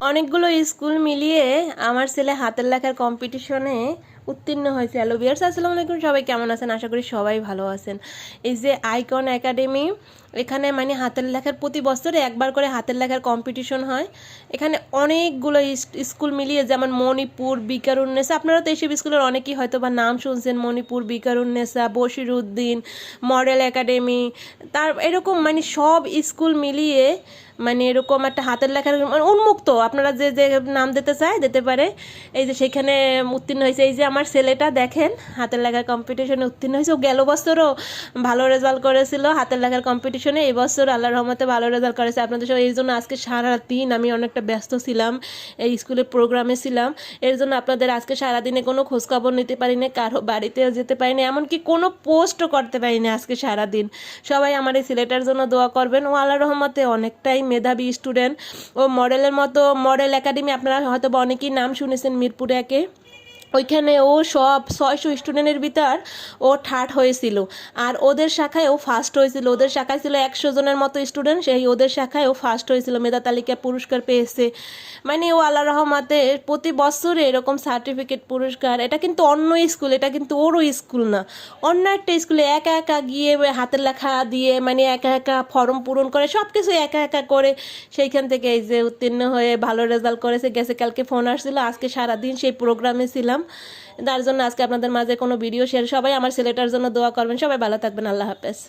অনেকগুলো স্কুল মিলিয়ে আমার ছেলে হাতের লেখার কম্পিটিশনে উত্তীর্ণ হয়েছে। হ্যালো ভিউয়ার্স, আসসালামু আলাইকুম। সবাই কেমন আছেন? আশা করি সবাই ভালো আছেন। এই যে আইকন একাডেমি, এখানে মানে হাতের লেখার প্রতি বছরে একবার করে হাতের লেখার কম্পিটিশন হয়। এখানে অনেকগুলো স্কুল মিলিয়ে, যেমন মণিপুর, বিকারুন্নেসা, আপনারা তো এইসব স্কুলের অনেকেই হয়তো বা নাম শুনছেন, মণিপুর, বিকারুন্নেসা, বশিরউদ্দিন, মডেল একাডেমি, তার এরকম মানে সব স্কুল মিলিয়ে মানে এরকম একটা হাতের লেখার মানে উন্মুক্ত, আপনারা যে যে নাম দিতে চায় দিতে পারে। এই যে সেখানে উত্তীর্ণ হয়েছে, এই যে আমার ছেলেটা দেখেন হাতের লেখার কম্পিটিশনে উত্তীর্ণ হয়েছে। ও গেল বছরও ভালো রেজাল্ট করেছিল হাতের লেখার কম্পিটিশনে, এই বছর আল্লাহর রহমতে ভালো রেজাল্ট করেছে। আপনাদের সব এই জন্য আজকে সারাদিন আমি অনেকটা ব্যস্ত ছিলাম, এই স্কুলের প্রোগ্রামে ছিলাম। এর জন্য আপনাদের আজকে সারাদিনে কোনো খোঁজখবর নিতে পারি না, কারো বাড়িতেও যেতে পারি না, এমনকি কোনো পোস্টও করতে পারি না আজকে সারাদিন। সবাই আমার এই ছেলেটার জন্য দোয়া করবেন। ও আল্লাহর রহমতে অনেকটাই মেধাবী স্টুডেন্ট। ও মডেলের মতো, মডেল একাডেমি আপনারা হয়তো বা অনেকেই নাম শুনেছেন মিরপুরে একে, ওইখানে ও সব 600 স্টুডেন্টের ভিতর ও থার্ড হয়েছিল। আর ওদের শাখায় ও ফার্স্ট হয়েছিল। ওদের শাখায় ছিল 100 জনের মতো স্টুডেন্ট, সেই ওদের শাখায় ও ফার্স্ট হয়েছিল, মেধা তালিকায় পুরস্কার পেয়েছে। মানে ও আল্লাহ রহমতে প্রতি বছরে এরকম সার্টিফিকেট পুরস্কার। এটা কিন্তু অন্য স্কুল, এটা কিন্তু ওরও স্কুল না, অন্য একটা স্কুলে একা একা গিয়ে হাতের লেখা দিয়ে মানে একা একা ফর্ম পূরণ করে সব কিছু একা একা করে সেইখান থেকে এই যে উত্তীর্ণ হয়ে ভালো রেজাল্ট করেছে। গেছে কালকে ফোন আসছিল, আজকে সারাদিন সেই প্রোগ্রামে ছিলাম, তার জন্য আজকে আপনাদের মাঝে কোনো ভিডিও শেয়ার। সবাই আমার ছেলেটার জন্য দোয়া করবেন। সবাই ভালো থাকবেন। আল্লাহ হাফেজ।